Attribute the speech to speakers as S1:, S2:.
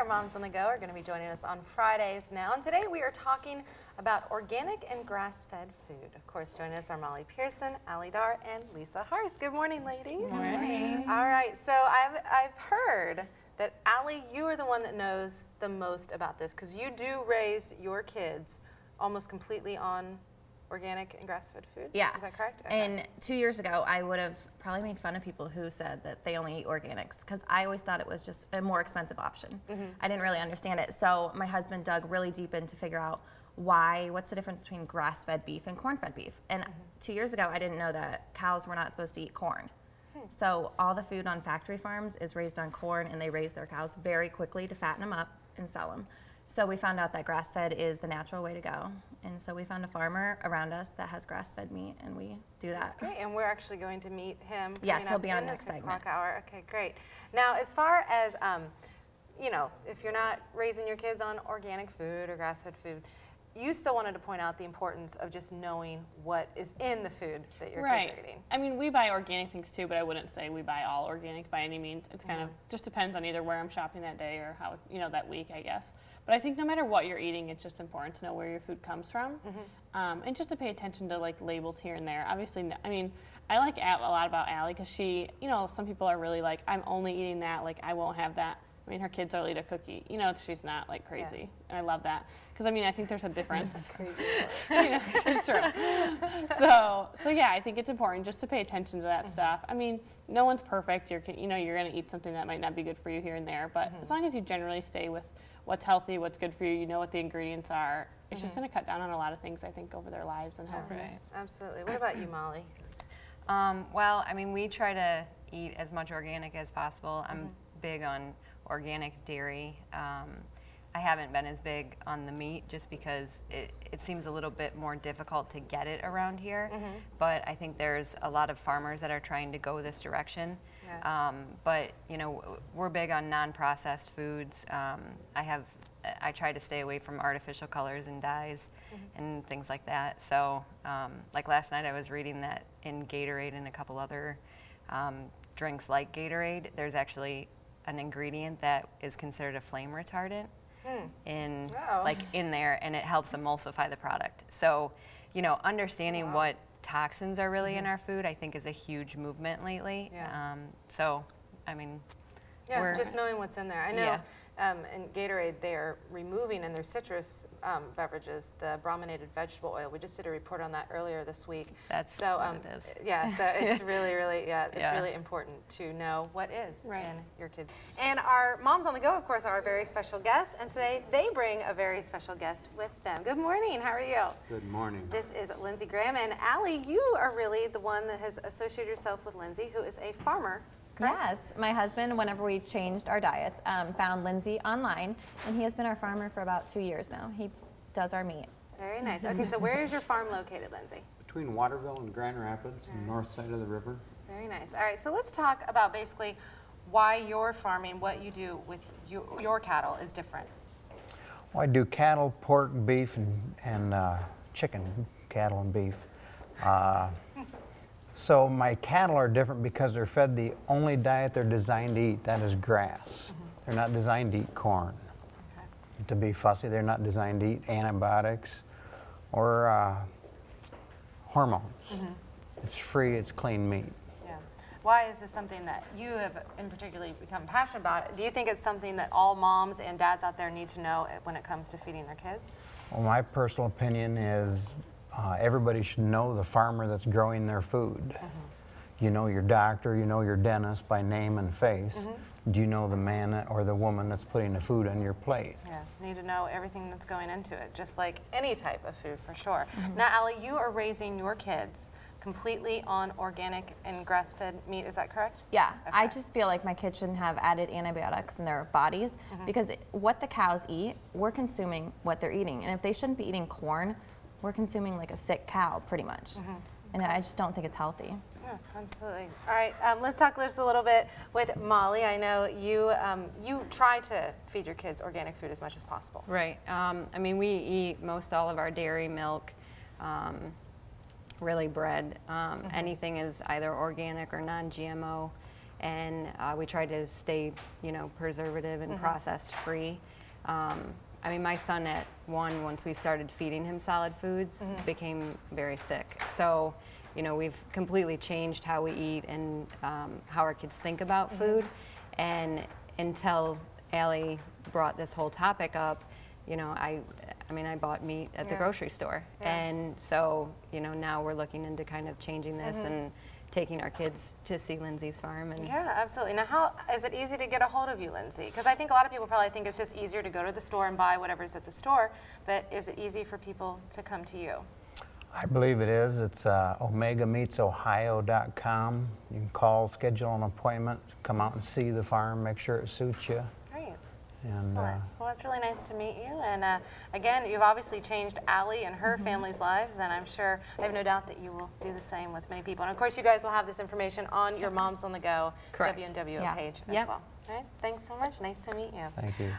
S1: Moms on the Go are going to be joining us on Fridays now. And today we are talking about organic and grass-fed food. Of course, joining us are Molly Pearson, Allie Dar, and Lisa Harst. Good morning, ladies.
S2: Good morning.
S1: All right, so I've heard that, Allie, you are the one that knows the most about this because you do raise your kids almost completely on organic and grass-fed food?
S2: Yeah.
S1: Is that correct? Okay.
S2: And 2 years ago, I would have probably made fun of people who said that they only eat organics because I always thought it was just a more expensive option. I didn't really understand it. So my husband dug really deep in to figure out what's the difference between grass-fed beef and corn-fed beef. And 2 years ago, I didn't know that cows were not supposed to eat corn. So all the food on factory farms is raised on corn, and they raise their cows very quickly to fatten them up and sell them. So we found out that grass-fed is the natural way to go. And so we found a farmer around us that has grass-fed meat, and we do that.
S1: That's great, and we're actually going to meet him.
S2: Yes, he'll be on next segment.
S1: Hour. Okay, great. Now, as far as, you know, if you're not raising your kids on organic food or grass-fed food, you still wanted to point out the importance of just knowing what is in the food that your kids are eating.
S3: I mean, we buy organic things too, but I wouldn't say we buy all organic by any means. It's kind of just depends on either where I'm shopping that day or how, you know, that week, I guess. But I think no matter what you're eating, it's just important to know where your food comes from, and just to pay attention to like labels here and there. Obviously, I mean, I like a lot about Allie because she, you know, some people are really like, I'm only eating that, like I won't have that. I mean, her kids will eat a cookie. You know, she's not like crazy, and I love that because I mean, I think there's a difference. Yeah, it's true. So yeah, I think it's important just to pay attention to that stuff. I mean, no one's perfect. You're going to eat something that might not be good for you here and there, but as long as you generally stay with what's healthy, what's good for you, you know what the ingredients are, it's just going to cut down on a lot of things, I think, over their lives and healthiness.
S1: Absolutely. What about you, Molly?
S4: Well, I mean, we try to eat as much organic as possible. I'm big on organic dairy. I haven't been as big on the meat just because it seems a little bit more difficult to get it around here. But I think there's a lot of farmers that are trying to go this direction. But you know, we're big on non-processed foods. I try to stay away from artificial colors and dyes and things like that. So like last night I was reading that in Gatorade and a couple other drinks like Gatorade, there's actually an ingredient that is considered a flame retardant in there, and it helps emulsify the product. So, you know, understanding what toxins are really in our food, I think, is a huge movement lately. So, I mean,
S1: just knowing what's in there. I know in Gatorade they are removing in their citrus beverages the brominated vegetable oil. We just did a report on that earlier this week.
S4: That's
S1: so,
S4: what it is.
S1: Yeah, so it's really, it's really important to know what is in your kids. And our Moms on the Go, of course, are our very special guests, and today they bring a very special guest with them. Good morning, how are you?
S5: Good morning.
S1: This is Lindsay Graham, and Allie, you are really the one that has associated yourself with Lindsay, who is a farmer. Correct?
S6: Yes, my husband, whenever we changed our diets, found Lindsay online, and he has been our farmer for about 2 years now. He does our meat.
S1: Very nice. Okay, so where is your farm located, Lindsay?
S5: Between Waterville and Grand Rapids, on the north side of the river.
S1: Very nice. All right, so let's talk about basically why your farming, what you do with your cattle is different.
S7: Well, I do cattle, pork, beef, and chicken, cattle and beef. So my cattle are different because they're fed the only diet they're designed to eat, that is grass. They're not designed to eat corn. To be fussy, they're not designed to eat antibiotics or hormones. It's free, it's clean meat.
S1: Yeah. Why is this something that you have in particular become passionate about? Do you think it's something that all moms and dads out there need to know when it comes to feeding their kids?
S7: Well, my personal opinion is everybody should know the farmer that's growing their food. You know your doctor, you know your dentist by name and face. Do you know the man or the woman that's putting the food on your plate?
S1: Yeah, you need to know everything that's going into it, just like any type of food for sure. Now, Allie, you are raising your kids completely on organic and grass-fed meat, is that correct?
S6: Yeah, I just feel like my kids shouldn't have added antibiotics in their bodies because what the cows eat, we're consuming what they're eating. And if they shouldn't be eating corn, we're consuming like a sick cow pretty much. And I just don't think it's healthy.
S1: Yeah, absolutely. All right, let's talk just a little bit with Molly. I know you you try to feed your kids organic food as much as possible.
S4: Right. I mean, we eat most all of our dairy, milk, really bread. Anything is either organic or non-GMO. and we tried to stay, you know, preservative and processed free. I mean, my son at 1, once we started feeding him solid foods, became very sick. So, you know, we've completely changed how we eat and how our kids think about food. And until Allie brought this whole topic up, you know, I mean, I bought meat at the grocery store. And so, you know, now we're looking into kind of changing this and taking our kids to see Lindsay's farm. And
S1: yeah, absolutely. Now, how is it easy to get a hold of you, Lindsay? Because I think a lot of people probably think it's just easier to go to the store and buy whatever's at the store, but is it easy for people to come to you?
S7: I believe it is. It's omegameatsohio.com. You can call, schedule an appointment, come out and see the farm, make sure it suits you.
S1: Great.
S7: And,
S1: Excellent. Well, it's really nice to meet you. And again, you've obviously changed Allie and her family's lives, and I'm sure, I have no doubt that you will do the same with many people. And of course, you guys will have this information on your Moms on the Go
S4: Correct.
S1: WNWO page as well. All right. Thanks so much. Nice to meet you.
S7: Thank you.